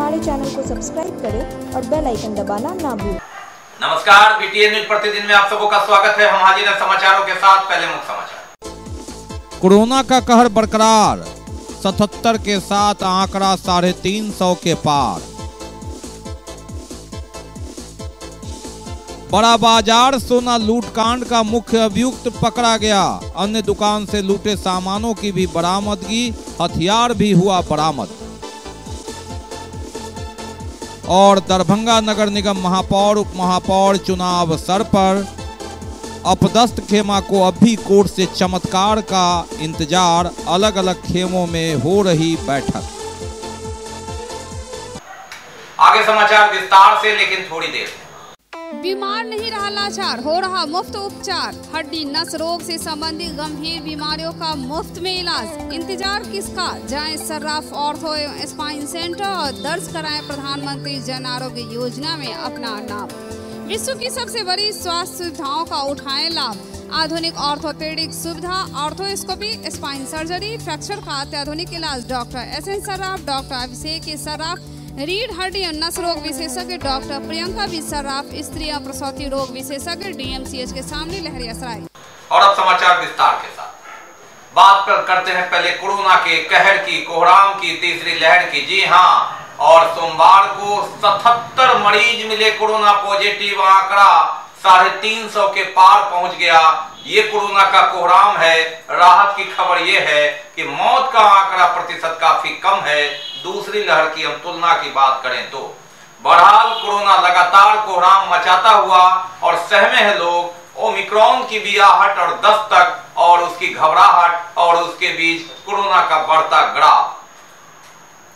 हमारे चैनल को सब्सक्राइब करें और बेल आइकन दबाना ना भूलें। नमस्कार, बीटीएन न्यूज प्रतिदिन में आप सबों का स्वागत है। हम हाजिर हैं समाचारों के साथ। पहले मुख्य समाचार। कोरोना का कहर बरकरार, 77 के साथ आंकड़ा 350 के पार। बड़ा बाजार सोना लूटकांड का मुख्य अभियुक्त पकड़ा गया। अन्य दुकान से लूटे सामानों की भी बरामदगी, हथियार भी हुआ बरामद। और दरभंगा नगर निगम महापौर उप महापौर चुनाव सर पर, अपदस्थ खेमा को अब भी कोर्ट से चमत्कार का इंतजार। अलग अलग खेमों में हो रही बैठक। आगे समाचार विस्तार से, लेकिन थोड़ी देर। बीमार नहीं रहा लाचार, हो रहा मुफ्त उपचार। हड्डी नस रोग से संबंधित गंभीर बीमारियों का मुफ्त में इलाज। इंतजार किसका, जाएं सर्राफ ऑर्थो एवं स्पाइन सेंटर और दर्ज कराएं प्रधानमंत्री जन आरोग्य योजना में अपना नाम। विश्व की सबसे बड़ी स्वास्थ्य सुविधाओं का उठाएं लाभ। आधुनिक ऑर्थोपेडिक सुविधा, ऑर्थोस्कोपी, स्पाइन सर्जरी, फ्रैक्चर का अत्याधुनिक इलाज। डॉक्टर SN सर्राफ, डॉक्टर अभिषेक सर्राफ, रीढ़ हड्डी और नस रोग विशेषज्ञ डॉक्टर प्रियंका बी सर्राफ, स्त्री और प्रसूति रोग विशेषज्ञ DMCH के सामने लहरियासराय। और अब समाचार विस्तार के साथ। बात करते हैं पहले कोरोना के कहर की, कोहराम की, तीसरी लहर की। जी हाँ, और सोमवार को 77 मरीज मिले कोरोना पॉजिटिव। आंकड़ा 350 के पार पहुंच गया। ये कोरोना का कोहराम है। राहत की खबर ये है कि मौत का आंकड़ा प्रतिशत काफी कम है। दूसरी लहर की हम तुलना की बात करें तो बहरहाल कोरोना लगातार कोहराम मचाता हुआ और सहमे हैं लोग ओमिक्रॉन की भी आहट और दस्तक और उसकी घबराहट और उसके बीच कोरोना का बढ़ता graph.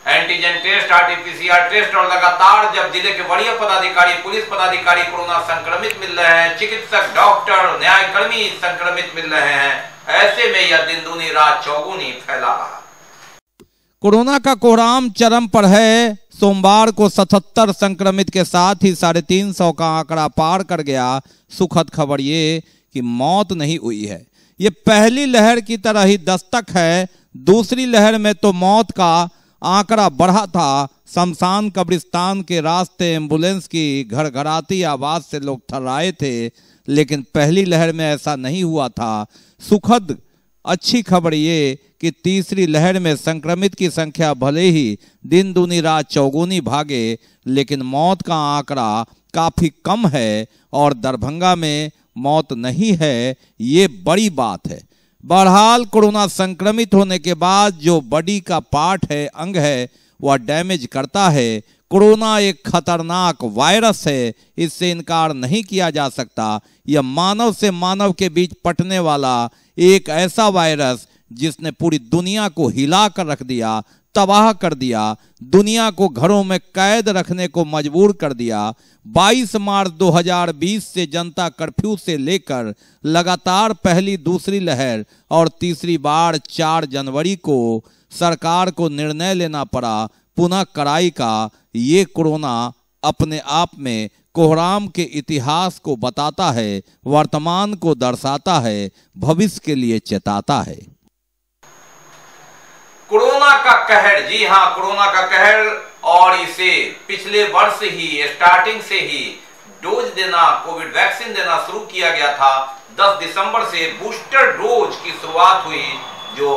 Antigen test, RT-PCR test और लगातार जब जिले के वरीय पदाधिकारी, पुलिस पदाधिकारी कोरोना संक्रमित मिल रहे हैं, चिकित्सक, डॉक्टर, न्यायकर्मी संक्रमित मिल रहे हैं, ऐसे में यह दिन दूनी रात चौगुनी फैला रहा। कोरोना का कोहराम चरम पर है। सोमवार को 77 संक्रमित के साथ ही 350 का आंकड़ा पार कर गया। सुखद खबर ये कि मौत नहीं हुई है। ये पहली लहर की तरह ही दस्तक है। दूसरी लहर में तो मौत का आंकड़ा बढ़ा था। शमशान कब्रिस्तान के रास्ते एम्बुलेंस की घड़घड़ाती आवाज से लोग थर्राए थे, लेकिन पहली लहर में ऐसा नहीं हुआ था। सुखद अच्छी खबर ये कि तीसरी लहर में संक्रमित की संख्या भले ही दिन दूनी रात चौगुनी भागे, लेकिन मौत का आंकड़ा काफी कम है और दरभंगा में मौत नहीं है। ये बड़ी बात है। बहरहाल कोरोना संक्रमित होने के बाद जो बॉडी का पार्ट है, अंग है, वह डैमेज करता है। कोरोना एक खतरनाक वायरस है, इससे इनकार नहीं किया जा सकता। यह मानव से मानव के बीच पटने वाला एक ऐसा वायरस जिसने पूरी दुनिया को हिला कर रख दिया, तबाह कर दिया, दुनिया को घरों में कैद रखने को मजबूर कर दिया। 22 मार्च 2020 से जनता कर्फ्यू से लेकर लगातार पहली, दूसरी लहर और तीसरी बार 4 जनवरी को सरकार को निर्णय लेना पड़ा पुनः कड़ाई का। ये कोरोना अपने आप में कोहराम के इतिहास को बताता है, वर्तमान को दर्शाता है, भविष्य के लिए चेताता है। कोरोना का कहर, जी हाँ, कोरोना का कहर। और इसे पिछले वर्ष ही स्टार्टिंग से ही डोज देना, कोविड वैक्सीन देना शुरू किया गया था। 10 दिसंबर से बूस्टर डोज की शुरुआत हुई। जो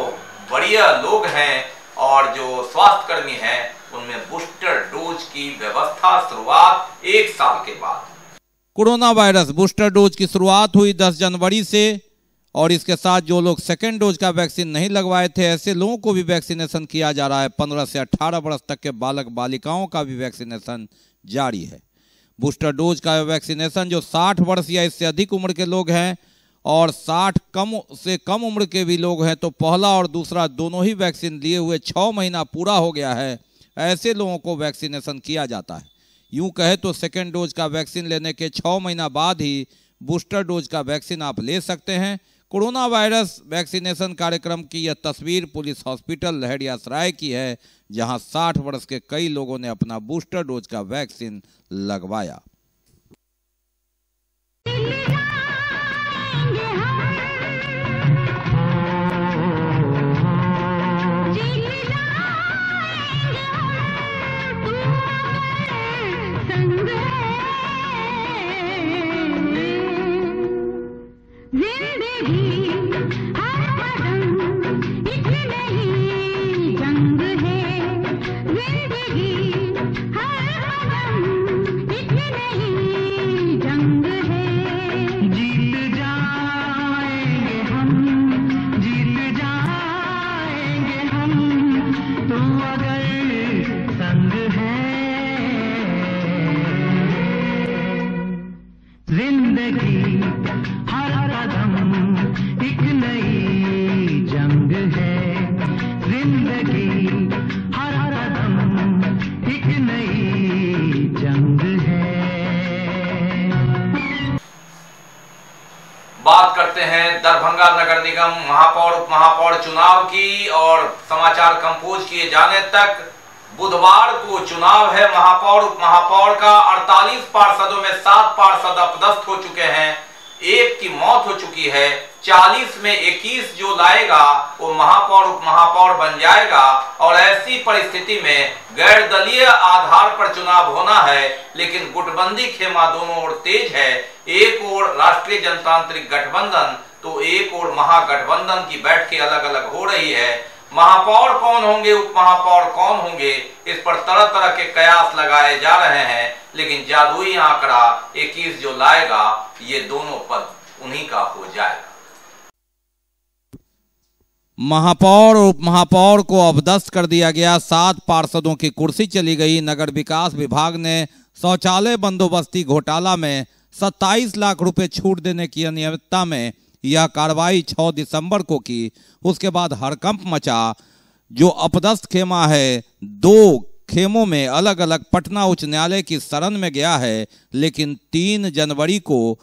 वरीय लोग हैं और जो स्वास्थ्य कर्मी हैं, उनमें बूस्टर डोज की व्यवस्था शुरुआत 1 साल के बाद। कोरोना वायरस बूस्टर डोज की शुरुआत हुई 10 जनवरी से और इसके साथ जो लोग सेकेंड डोज का वैक्सीन नहीं लगवाए थे, ऐसे लोगों को भी वैक्सीनेशन किया जा रहा है। 15 से 18 वर्ष तक के बालक बालिकाओं का भी वैक्सीनेशन जारी है। बूस्टर डोज का वैक्सीनेशन जो 60 वर्ष या इससे अधिक उम्र के लोग हैं और 60 से कम उम्र के भी लोग हैं, तो पहला और दूसरा दोनों ही वैक्सीन लिए हुए 6 महीना पूरा हो गया है, ऐसे लोगों को वैक्सीनेशन किया जाता है। यूं कहे तो सेकेंड डोज का वैक्सीन लेने के 6 महीना बाद ही बूस्टर डोज का वैक्सीन आप ले सकते हैं। कोरोना वायरस वैक्सीनेशन कार्यक्रम की यह तस्वीर पुलिस हॉस्पिटल लहरियासराय की है, जहां 60 वर्ष के कई लोगों ने अपना बूस्टर डोज का वैक्सीन लगवाया। जंग है। बात करते हैं दरभंगा नगर निगम महापौर उप महापौर चुनाव की, और समाचार कंपोज किए जाने तक बुधवार को चुनाव है महापौर उप महापौर का। 48 पार्षदों में 7 पार्षद अपदस्थ हो चुके हैं, एक की मौत हो चुकी है। 40 में 21 जो लाएगा वो महापौर उप महापौर बन जाएगा। और ऐसी परिस्थिति में गैर दलीय आधार पर चुनाव होना है, लेकिन गुटबंदी खेमा दोनों ओर तेज है। एक ओर राष्ट्रीय जनतांत्रिक गठबंधन तो एक ओर महागठबंधन की बैठकें अलग अलग हो रही है। महापौर कौन होंगे, उप महापौर कौन होंगे, इस पर तरह तरह के कयास लगाए जा रहे हैं, लेकिन जादुई आंकड़ा 21 जो लाएगा ये दोनों पद उन्हीं का हो जाएगा। महापौर और उप महापौर को अपदस्थ कर दिया गया, 7 पार्षदों की कुर्सी चली गई। नगर विकास विभाग ने शौचालय बंदोबस्ती घोटाला में 27 लाख रुपए छूट देने की अनियमितता में यह कार्रवाई 6 दिसंबर को की। उसके बाद हड़कंप मचा। जो अपदस्थ खेमा है 2 खेमों में अलग अलग पटना उच्च न्यायालय की शरण में गया है, लेकिन 3 जनवरी को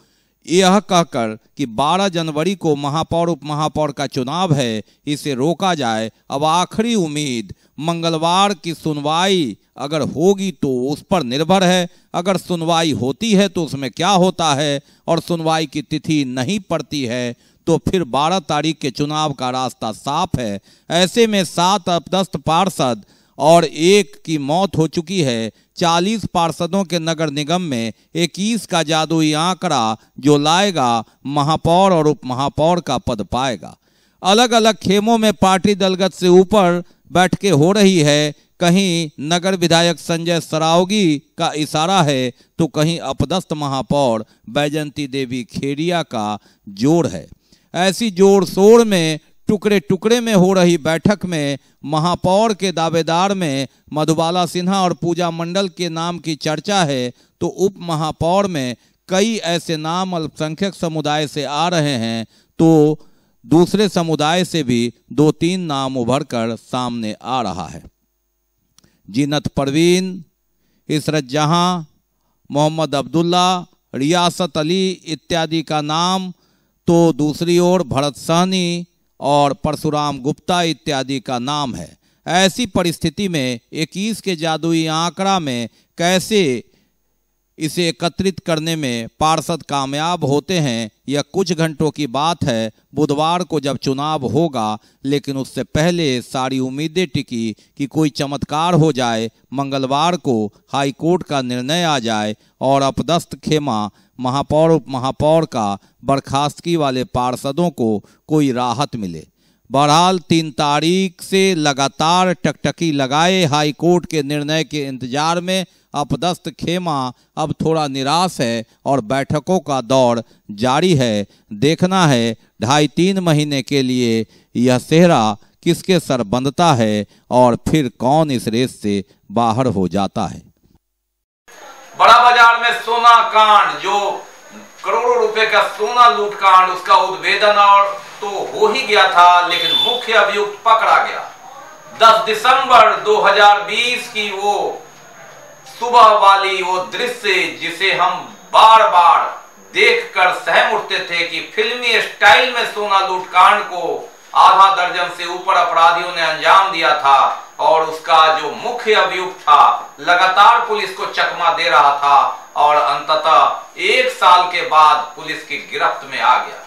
यह कहकर कि 12 जनवरी को महापौर उप महापौर का चुनाव है, इसे रोका जाए। अब आखिरी उम्मीद मंगलवार की सुनवाई अगर होगी तो उस पर निर्भर है। अगर सुनवाई होती है तो उसमें क्या होता है, और सुनवाई की तिथि नहीं पड़ती है तो फिर 12 तारीख के चुनाव का रास्ता साफ है। ऐसे में 7 अपदस्थ पार्षद और 1 की मौत हो चुकी है। 40 पार्षदों के नगर निगम में 21 का जादुई आंकड़ा जो लाएगा महापौर और उप महापौर का पद पाएगा। अलग अलग खेमों में पार्टी दलगत से ऊपर बैठकें हो रही है। कहीं नगर विधायक संजय सरावगी का इशारा है तो कहीं अपदस्थ महापौर बैजंती देवी खेड़िया का जोड़ है। ऐसी जोड़ शोर में टुकड़े टुकड़े में हो रही बैठक में महापौर के दावेदार में मधुबाला सिन्हा और पूजा मंडल के नाम की चर्चा है, तो उप महापौर में कई ऐसे नाम अल्पसंख्यक समुदाय से आ रहे हैं, तो दूसरे समुदाय से भी 2-3 नाम उभर कर सामने आ रहा है। जीनत परवीन, इसरत जहां, मोहम्मद अब्दुल्ला, रियासत अली इत्यादि का नाम, तो दूसरी ओर भरत सहनी और परशुराम गुप्ता इत्यादि का नाम है। ऐसी परिस्थिति में 21 के जादुई आंकड़ा में कैसे इसे एकत्रित करने में पार्षद कामयाब होते हैं, यह कुछ घंटों की बात है। बुधवार को जब चुनाव होगा, लेकिन उससे पहले सारी उम्मीदें टिकी कि कोई चमत्कार हो जाए, मंगलवार को हाई कोर्ट का निर्णय आ जाए और अपदस्थ खेमा महापौर उप महापौर का बर्खास्तगी वाले पार्षदों को कोई राहत मिले। बहरहाल 3 तारीख से लगातार टकटकी लगाए हाई कोर्ट के निर्णय के इंतजार में अपदस्थ खेमा अब थोड़ा निराश है और बैठकों का दौर जारी है। देखना है 2.5-3 महीने के लिए यह सेहरा किसके सर बंधता है और फिर कौन इस रेस से बाहर हो जाता है। बड़ा बाजार में सोना कांड, जो करोड़ों रुपए का सोना लूट कांड, उसका उद्भेदन और तो हो ही गया था, लेकिन मुख्य अभियुक्त पकड़ा गया। 10 दिसंबर 2020 की वो सुबह वाली वो दृश्य जिसे हम बार बार देखकर सहम उठते थे कि फिल्मी स्टाइल में सोना लूट कांड को आधा दर्जन से ऊपर अपराधियों ने अंजाम दिया था, और उसका जो मुख्य अभियुक्त था लगातार पुलिस को चकमा दे रहा था, और अंततः 1 साल के बाद पुलिस की गिरफ्त में आ गया।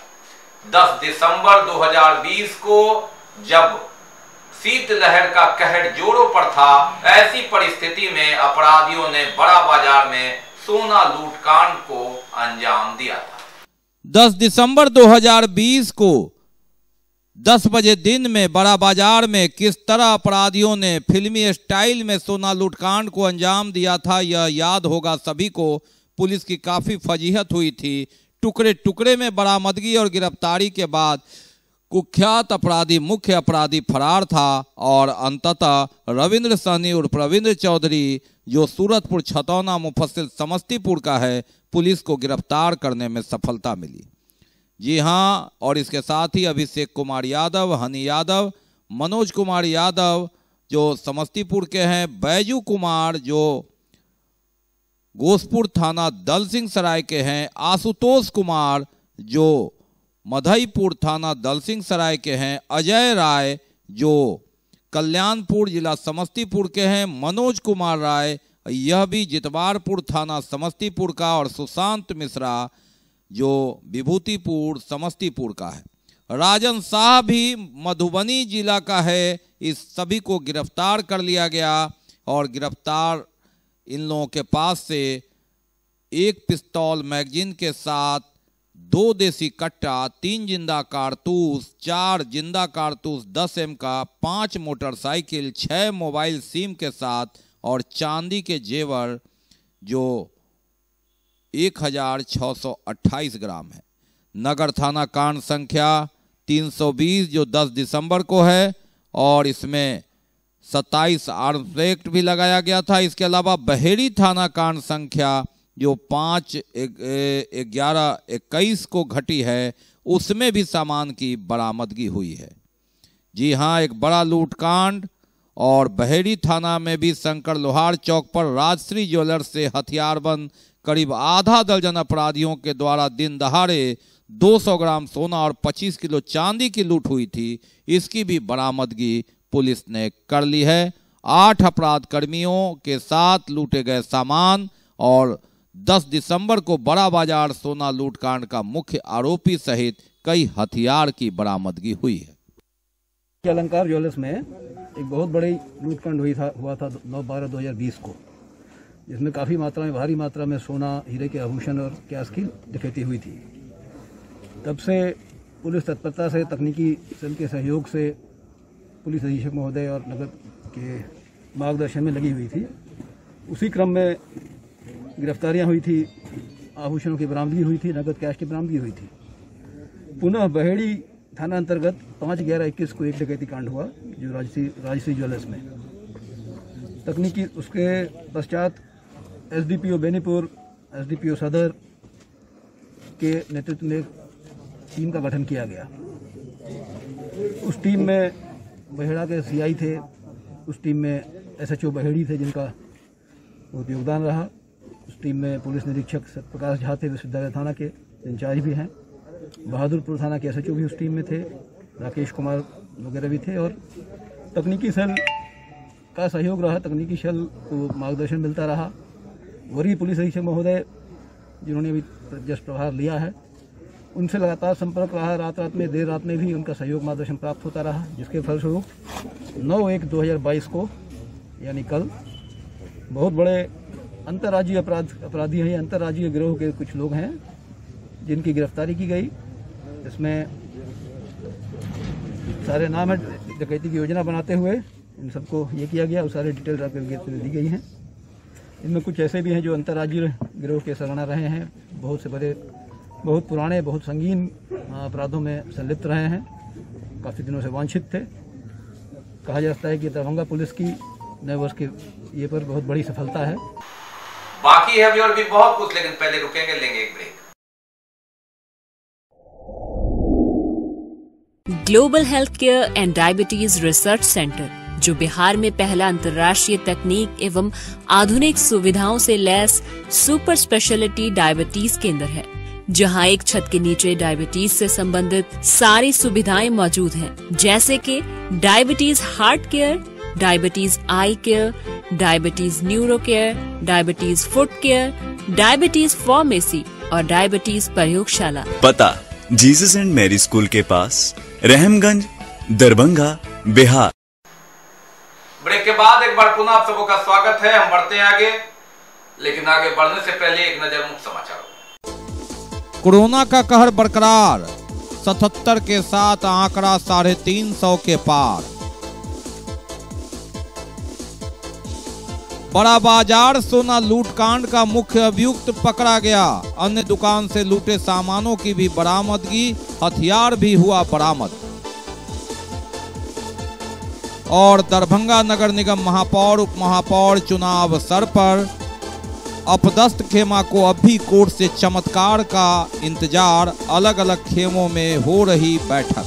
10 दिसंबर 2020 को जब शीतलहर का कहर जोरों पर था, ऐसी परिस्थिति में अपराधियों ने बड़ा बाजार में सोना लूट कांड को अंजाम दिया था। 10 दिसंबर 2020 को 10 बजे दिन में बड़ा बाजार में किस तरह अपराधियों ने फिल्मी स्टाइल में सोना लूटकांड को अंजाम दिया था, यह याद होगा सभी को। पुलिस की काफी फजीहत हुई थी। टुकड़े टुकड़े में बरामदगी और गिरफ्तारी के बाद कुख्यात अपराधी मुख्य अपराधी फरार था, और अंततः रविंद्र सहनी उर्फ रविंद्र चौधरी, जो सूरतपुर छतौना मुफस्सिल समस्तीपुर का है, पुलिस को गिरफ्तार करने में सफलता मिली। जी हाँ, और इसके साथ ही अभिषेक कुमार यादव, हनी यादव, मनोज कुमार यादव जो समस्तीपुर के हैं, बैजू कुमार जो घोषपुर थाना दल सिंह सराय के हैं आशुतोष कुमार, जो मधईपुर थाना दल सिंह सराय के हैं अजय राय, जो कल्याणपुर जिला समस्तीपुर के हैं मनोज कुमार राय, यह भी जितवारपुर थाना समस्तीपुर का, और सुशांत मिश्रा जो विभूतिपुर समस्तीपुर का है। राजन शाह भी मधुबनी जिला का है। इस सभी को गिरफ्तार कर लिया गया और गिरफ्तार इन लोगों के पास से एक पिस्तौल मैगजीन के साथ 2 देसी कट्टा, 3 जिंदा कारतूस, 4 जिंदा कारतूस 10 एम का, 5 मोटरसाइकिल, 6 मोबाइल सिम के साथ और चांदी के जेवर जो 1628 ग्राम है। नगर थाना कांड संख्या 320 जो 10 दिसंबर को है और इसमें 27 आर्म्स एक्ट भी लगाया गया था। इसके अलावा बहेड़ी थाना कांड संख्या जो 5/11/21 को घटी है, उसमें भी सामान की बरामदगी हुई है। जी हाँ, एक बड़ा लूटकांड। और बहेड़ी थाना में भी शंकर लोहार चौक पर राजश्री ज्वेलर्स से हथियारबंद करीब आधा दर्जन अपराधियों के द्वारा दिन दहाड़े 200 ग्राम सोना और 25 किलो चांदी की लूट हुई थी। इसकी भी बरामदगी पुलिस ने कर ली है। 8 अपराध कर्मियों के साथ लूटे गए सामान और 10 दिसंबर को बड़ा बाजार सोना लूटकांड का मुख्य आरोपी सहित कई हथियार की बरामदगी हुई है। अलंकार ज्वेलर्स में एक बहुत बड़ी लूटकांड हुआ था 9/12/2020 को, जिसमें काफ़ी मात्रा में, भारी मात्रा में सोना, हीरे के आभूषण और कैश की डकैती हुई थी। तब से पुलिस तत्परता से, तकनीकी सेल के सहयोग से पुलिस अधीक्षक महोदय और नगर के मार्गदर्शन में लगी हुई थी। उसी क्रम में गिरफ्तारियां हुई थी, आभूषणों की बरामदगी हुई थी, नगद कैश की बरामदगी हुई थी। पुनः बहेड़ी थाना अंतर्गत 5/11/21 को एक डकैती कांड हुआ जो राजश्री ज्वेलर्स में। तकनीकी उसके पश्चात एसडीपीओ बेनीपुर, एसडीपीओ सदर के नेतृत्व में टीम का गठन किया गया। उस टीम में बहेड़ा के सीआई थे, उस टीम में एसएचओ बहेड़ी थे जिनका बहुत योगदान रहा। उस टीम में पुलिस निरीक्षक सत्यप्रकाश झा थे, विश्वविद्यालय थाना के इंचार्ज भी हैं। बहादुरपुर थाना के एसएचओ भी उस टीम में थे, राकेश कुमार वगैरह भी थे। और तकनीकी सेल का सहयोग रहा, तकनीकी सेल को मार्गदर्शन मिलता रहा। वरीय पुलिस अधीक्षक महोदय जिन्होंने अभी जस्ट प्रभार लिया है, उनसे लगातार संपर्क रहा। रात में, देर रात में भी उनका सहयोग मार्गदर्शन प्राप्त होता रहा, जिसके फलस्वरूप 9/1/2022 को यानी कल बहुत बड़े अंतर्राज्यीय अपराधी हैं, अंतर्राज्यीय गिरोह के कुछ लोग हैं जिनकी गिरफ्तारी की गई। इसमें सारे नाम है, डकैती की योजना बनाते हुए इन सबको ये किया गया और सारे डिटेल दी गई हैं। इनमें कुछ ऐसे भी हैं जो अंतर्राज्यीय गिरोह के सरगना रहे हैं, बहुत से बड़े, बहुत पुराने, बहुत संगीन अपराधों में संलिप्त रहे हैं, काफ़ी दिनों से वांछित थे। कहा जाता है कि दरभंगा पुलिस की नए वर्ष के ये पर बहुत बड़ी सफलता है। बाकी है अभी और भी बहुत कुछ, लेकिन पहले रुकेंगे, लेंगे एक break. Global health care and diabetes research centre, जो बिहार में पहला अंतर्राष्ट्रीय तकनीक एवं आधुनिक सुविधाओं से लैस सुपर स्पेशलिटी डायबिटीज केंद्र है, जहां एक छत के नीचे डायबिटीज से संबंधित सारी सुविधाएं मौजूद हैं, जैसे कि diabetes heart care, diabetes eye care, diabetes neuro care, diabetes foot care, diabetes pharmacy और डायबिटीज प्रयोगशाला। पता जीसस एंड मैरी स्कूल के पास, रहमगंज, दरभंगा, बिहार। ब्रेक के बाद एक बार पुनः आप सबों का स्वागत है। हम बढ़ते हैं आगे, लेकिन आगे बढ़ने से पहले एक नजर मुख्य समाचारों। कोरोना का कहर बरकरार, 77 के साथ आंकड़ा 350 के पार। बड़ा बाजार सोना लूटकांड का मुख्य अभियुक्त पकड़ा गया। अन्य दुकान से लूटे सामानों की भी बरामदगी, हथियार भी हुआ बरामद। और दरभंगा नगर निगम महापौर उप महापौर चुनाव सर पर अपदस्थ खेमा को अब भी कोर्ट से चमत्कार का इंतजार, अलग अलग खेमों में हो रही बैठक।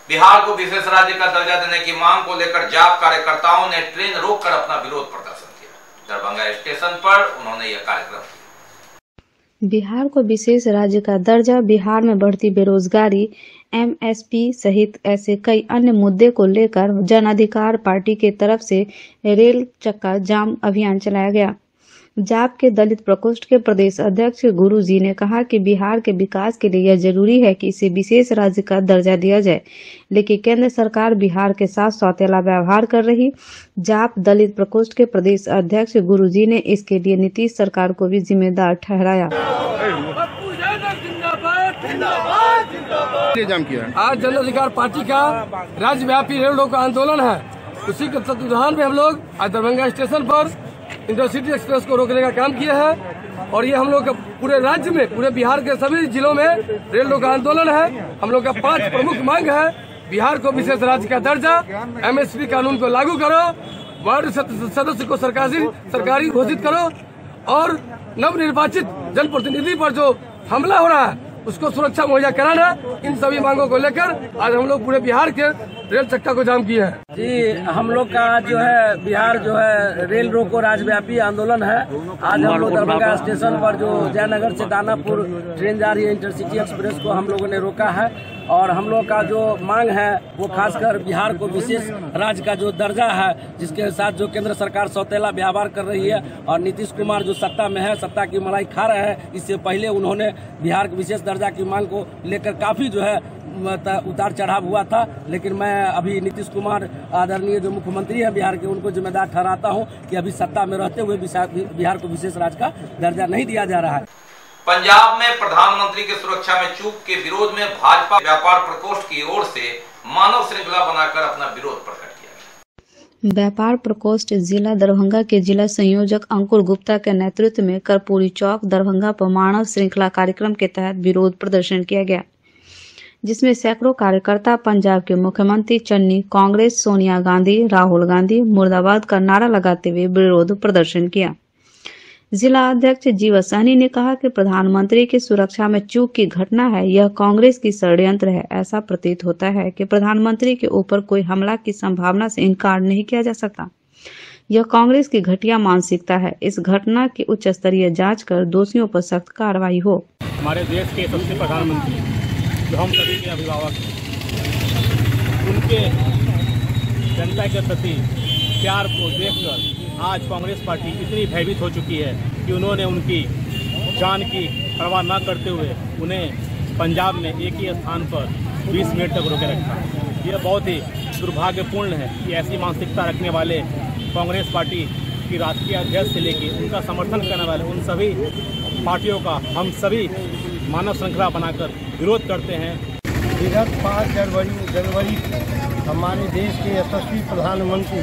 बिहार को विशेष राज्य का दर्जा देने की मांग को लेकर जाप कार्यकर्ताओं ने ट्रेन रोककर अपना विरोध प्रदर्शन किया। दरभंगा दरभंगा स्टेशन पर उन्होंने यह कार्यक्रम। बिहार को विशेष राज्य का दर्जा, बिहार में बढ़ती बेरोजगारी, एमएसपी सहित ऐसे कई अन्य मुद्दे को लेकर जन अधिकार पार्टी के तरफ से रेल चक्का जाम अभियान चलाया गया। जाप के दलित प्रकोष्ठ के प्रदेश अध्यक्ष गुरु जी ने कहा कि बिहार के विकास के लिए यह जरूरी है कि इसे विशेष राज्य का दर्जा दिया जाए, लेकिन केंद्र सरकार बिहार के साथ सौतेला व्यवहार कर रही। जाप दलित प्रकोष्ठ के प्रदेश अध्यक्ष गुरु जी ने इसके लिए नीतीश सरकार को भी जिम्मेदार ठहराया। आज जन अधिकार पार्टी का राज्यव्यापी रेल रोको आंदोलन है। उसी के तत्वाधान में हम लोग आज दरभंगा स्टेशन पर इंटरसिटी एक्सप्रेस को रोकने का काम किया है और ये हम लोग पूरे राज्य में, पूरे बिहार के सभी जिलों में रेल रोको आंदोलन है। हम लोग का 5 प्रमुख मांग है। बिहार को विशेष राज्य का दर्जा, एमएसपी कानून को लागू करो, वार्ड सदस्य को सरकारी घोषित करो और नवनिर्वाचित जनप्रतिनिधि पर जो हमला हो रहा है उसको सुरक्षा मुहैया कराना। इन सभी मांगों को लेकर आज हम लोग पूरे बिहार के रेल चक्का को जाम किए हैं। जी, हम लोग का जो है बिहार जो है रेल रोको राज्यव्यापी आंदोलन है। आज हम लोग दरभंगा स्टेशन पर जो जयनगर से दानापुर ट्रेन जा रही है इंटरसिटी एक्सप्रेस को हम लोगों ने रोका है और हम लोग का जो मांग है वो खासकर बिहार को विशेष राज्य का जो दर्जा है, जिसके साथ जो केंद्र सरकार सौतेला व्यवहार कर रही है और नीतीश कुमार जो सत्ता में है, सत्ता की मलाई खा रहे हैं। इससे पहले उन्होंने बिहार के विशेष दर्जा की मांग को लेकर काफी जो है उतार चढ़ाव हुआ था, लेकिन मैं अभी नीतीश कुमार आदरणीय जो मुख्यमंत्री है बिहार के, उनको जिम्मेदार ठहराता हूं कि अभी सत्ता में रहते हुए बिहार को विशेष राज्य का दर्जा नहीं दिया जा रहा है। पंजाब में प्रधानमंत्री की सुरक्षा में चूक के विरोध में भाजपा व्यापार प्रकोष्ठ की ओर से मानव श्रृंखला बनाकर अपना विरोध प्रकट किया गया। व्यापार प्रकोष्ठ जिला दरभंगा के जिला संयोजक अंकुर गुप्ता के नेतृत्व में कर्पूरी चौक दरभंगा पर मानव श्रृंखला कार्यक्रम के तहत विरोध प्रदर्शन किया गया, जिसमें सैकड़ों कार्यकर्ता पंजाब के मुख्यमंत्री चन्नी, कांग्रेस, सोनिया गांधी, राहुल गांधी मुर्दाबाद का नारा लगाते हुए विरोध प्रदर्शन किया। जिला अध्यक्ष जीवा सहनी ने कहा कि प्रधानमंत्री की सुरक्षा में चूक की घटना है, यह कांग्रेस की षड्यंत्र है। ऐसा प्रतीत होता है कि प्रधानमंत्री के ऊपर कोई हमला की संभावना से इनकार नहीं किया जा सकता। यह कांग्रेस की घटिया मानसिकता है। इस घटना की उच्च स्तरीय जांच कर दोषियों पर सख्त कार्रवाई हो। हमारे देश के सबसे प्रधानमंत्री जो हम सभी के अभिभावक, उनके जनता के प्रति प्यार को देखकर आज कांग्रेस पार्टी इतनी भयभीत हो चुकी है कि उन्होंने उनकी जान की परवाह न करते हुए उन्हें पंजाब में एक ही स्थान पर 20 मिनट तक रोके रखा। यह बहुत ही दुर्भाग्यपूर्ण है कि ऐसी मानसिकता रखने वाले कांग्रेस पार्टी की राष्ट्रीय अध्यक्ष से लेकर उनका समर्थन करने वाले उन सभी पार्टियों का हम सभी मानव श्रृंखला बनाकर विरोध करते हैं। विगत 5 जनवरी हमारे देश के यशस्वी प्रधानमंत्री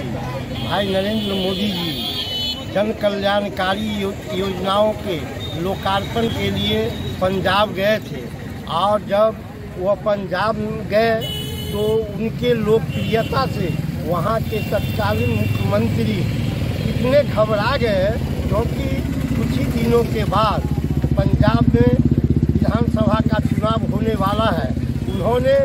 भाई नरेंद्र मोदी जी जन कल्याणकारी योजनाओं के लोकार्पण के लिए पंजाब गए थे और जब वह पंजाब गए तो उनके लोकप्रियता से वहां के तत्कालीन मुख्यमंत्री इतने घबरा गए क्योंकि कुछ ही दिनों के बाद पंजाब में विधानसभा का चुनाव होने वाला है। उन्होंने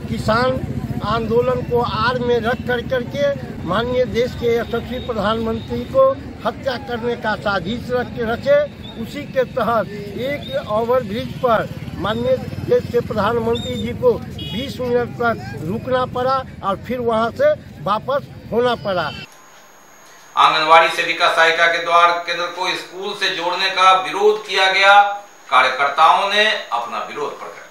किसान आंदोलन को आड़ में रख करके माननीय देश के यशस्वी प्रधानमंत्री को हत्या करने का साजिश रचे। उसी के तहत एक ओवरब्रिज पर माननीय देश के प्रधानमंत्री जी को 20 मिनट तक रुकना पड़ा और फिर वहां से वापस होना पड़ा। आंगनवाड़ी सेविका सहायिका के द्वारा केंद्र को स्कूल से जोड़ने का विरोध किया गया। कार्यकर्ताओं ने अपना विरोध प्रकट किया।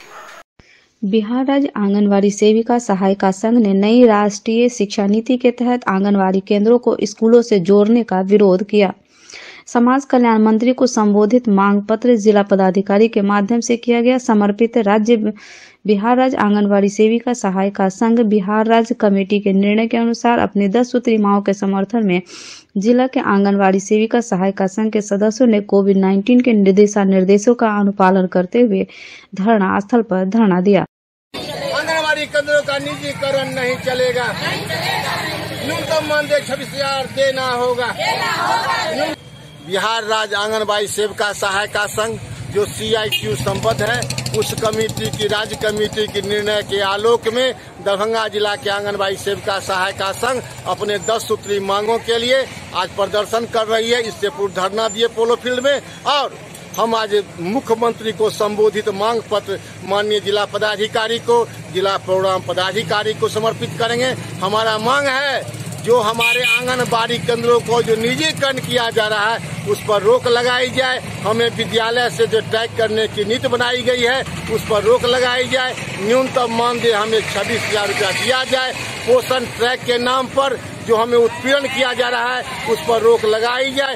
बिहार राज्य आंगनवाड़ी सेविका सहायिका संघ ने नई राष्ट्रीय शिक्षा नीति के तहत आंगनवाड़ी केंद्रों को स्कूलों से जोड़ने का विरोध किया। समाज कल्याण मंत्री को संबोधित मांग पत्र जिला पदाधिकारी के माध्यम से किया गया। समर्पित बिहार राज्य आंगनवाड़ी सेविका सहायिका संघ बिहार राज्य कमेटी के निर्णय के अनुसार अपनी 10 सूत्री मांगों के समर्थन में जिला के आंगनवाड़ी सेविका सहायिका संघ के सदस्यों ने कोविड-19 के निर्देशों का अनुपालन करते हुए धरना स्थल पर धरना दिया। आंगनवाड़ी केंद्रों का निजीकरण नहीं चलेगा, न्यूनतम मानदेय 26,000 देना होगा। बिहार राज्य आंगनबाड़ी सेविका सहायिका संघ जो CIQ संबद्ध है, उस कमेटी की राज्य कमेटी के निर्णय के आलोक में दरभंगा जिला के आंगनबाड़ी सेविका सहायिका संघ अपने 10 सूत्री मांगों के लिए आज प्रदर्शन कर रही है। इससे पूर्व धरना दिए पोलो फील्ड में और हम आज मुख्यमंत्री को संबोधित मांग पत्र माननीय जिला पदाधिकारी को, जिला प्रोग्राम पदाधिकारी को समर्पित करेंगे। हमारा मांग है जो हमारे आंगनबाड़ी केंद्रों को जो निजीकरण किया जा रहा है उस पर रोक लगाई जाए। हमें विद्यालय से जो ट्रैक करने की नीति बनाई गई है उस पर रोक लगाई जाए। न्यूनतम मानदेय हमें 26,000 रुपया दिया जाए। पोषण ट्रैक के नाम पर जो हमें उत्पीड़न किया जा रहा है उस पर रोक लगाई जाए।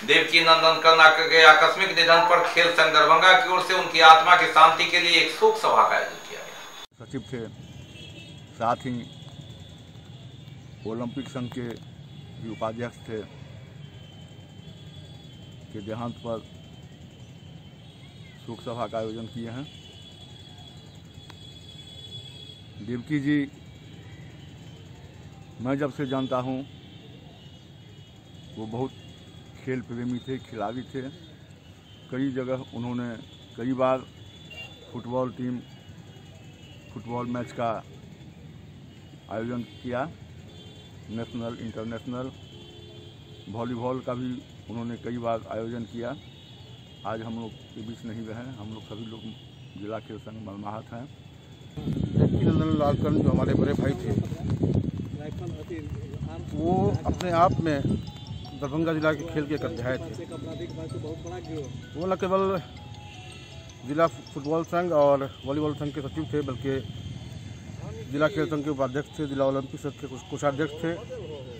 देवकी नंदन करुणा के आकस्मिक निधन पर खेल संघ दरभंगा की ओर से उनकी आत्मा की शांति के लिए एक शोक सभा का आयोजन किया गया। सचिव थे, साथ ही ओलंपिक संघ के भी उपाध्यक्ष थे, के देहांत पर शोक सभा का आयोजन किए हैं। देवकी जी मैं जब से जानता हूं वो बहुत खेल प्रेमी थे, खिलाड़ी थे। कई जगह उन्होंने कई बार फुटबॉल मैच का आयोजन किया, नेशनल इंटरनेशनल। वॉलीबॉल का भी उन्होंने कई बार आयोजन किया। आज हम लोग के बीच नहीं रहे, हम लोग सभी लोग जिला खेल संघ मर्माहत हैं। देवकी नंदन लालकरण जो हमारे बड़े भाई थे, वो अपने आप में दरभंगा जिला के खेल के एक अध्याय थे। वो न केवल जिला फुटबॉल संघ और वॉलीबॉल संघ के सचिव थे, बल्कि जिला खेल संघ के उपाध्यक्ष थे, जिला ओलंपिक संघ के कोषाध्यक्ष थे,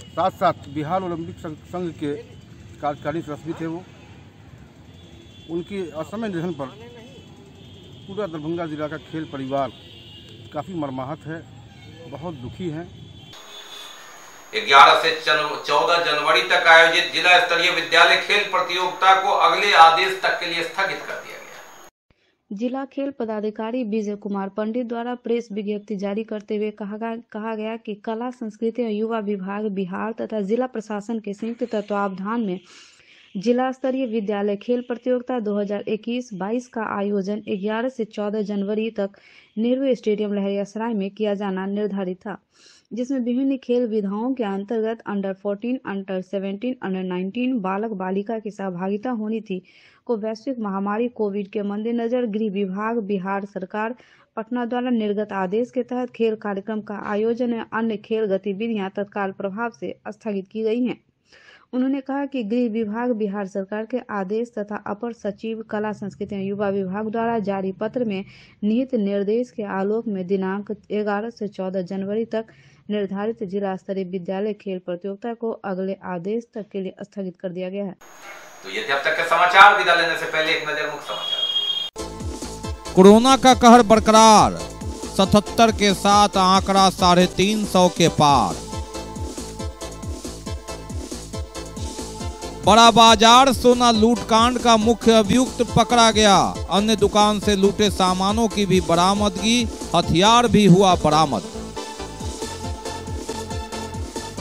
साथ साथ बिहार ओलंपिक संघ के कार्यकारी सदस्य भी थे। वो उनकी असमय निधन पर पूरा दरभंगा जिला का खेल परिवार काफ़ी मर्माहत है, बहुत दुखी हैं। 11 से 14 जनवरी तक आयोजित जिला स्तरीय विद्यालय खेल प्रतियोगिता को अगले आदेश तक के लिए स्थगित कर दिया गया। जिला खेल पदाधिकारी विजय कुमार पंडित द्वारा प्रेस विज्ञप्ति जारी करते हुए कहा गया कि कला संस्कृति और युवा विभाग बिहार तथा जिला प्रशासन के संयुक्त तत्वावधान में जिला स्तरीय विद्यालय खेल प्रतियोगिता 2021-22 का आयोजन 11 से 14 जनवरी तक नेहरू स्टेडियम लहरियासराय में किया जाना निर्धारित था, जिसमें विभिन्न खेल विधाओं के अंतर्गत अंडर 14, अंडर 17, अंडर 19 बालक बालिका की सहभागिता होनी थी। को वैश्विक महामारी कोविड के मद्देनजर गृह विभाग बिहार सरकार पटना द्वारा निर्गत आदेश के तहत खेल कार्यक्रम का आयोजन और अन्य खेल गतिविधियां तत्काल प्रभाव से स्थगित की गई हैं। उन्होंने कहा कि गृह विभाग बिहार सरकार के आदेश तथा अपर सचिव कला संस्कृति एवं युवा विभाग द्वारा जारी पत्र में निहित निर्देश के आलोक में दिनांक 11 से 14 जनवरी तक निर्धारित जिला स्तरीय विद्यालय खेल प्रतियोगिता को अगले आदेश तक के लिए स्थगित कर दिया गया है। तो ये थे अब तक के समाचार। विदा लेने से पहले एक नजर मुख्य समाचार। कोरोना का कहर बरकरार, 77 के साथ आंकड़ा 350 के पार। बड़ा बाजार सोना लूटकांड का मुख्य अभियुक्त पकड़ा गया। अन्य दुकान से लूटे सामानों की भी बरामदगी, हथियार भी हुआ बरामद।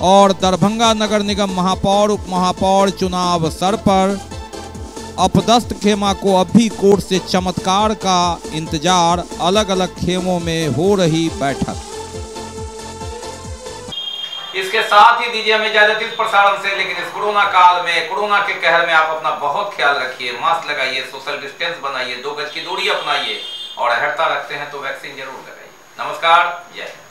और दरभंगा नगर निगम महापौर उप महापौर चुनाव सर पर अपदस्थ खेमा को अब भी कोर्ट से चमत्कार का इंतजार, अलग अलग खेमों में हो रही बैठक। इसके साथ ही दीजिए हमें इजाजत इस प्रसारण से, लेकिन इस कोरोना काल में, कोरोना के कहर में आप अपना बहुत ख्याल रखिए। मास्क लगाइए, सोशल डिस्टेंस बनाइए, 2 गज की दूरी अपनाइए और हटता रखते हैं तो वैक्सीन जरूर लगाइए। नमस्कार, जय हिंद।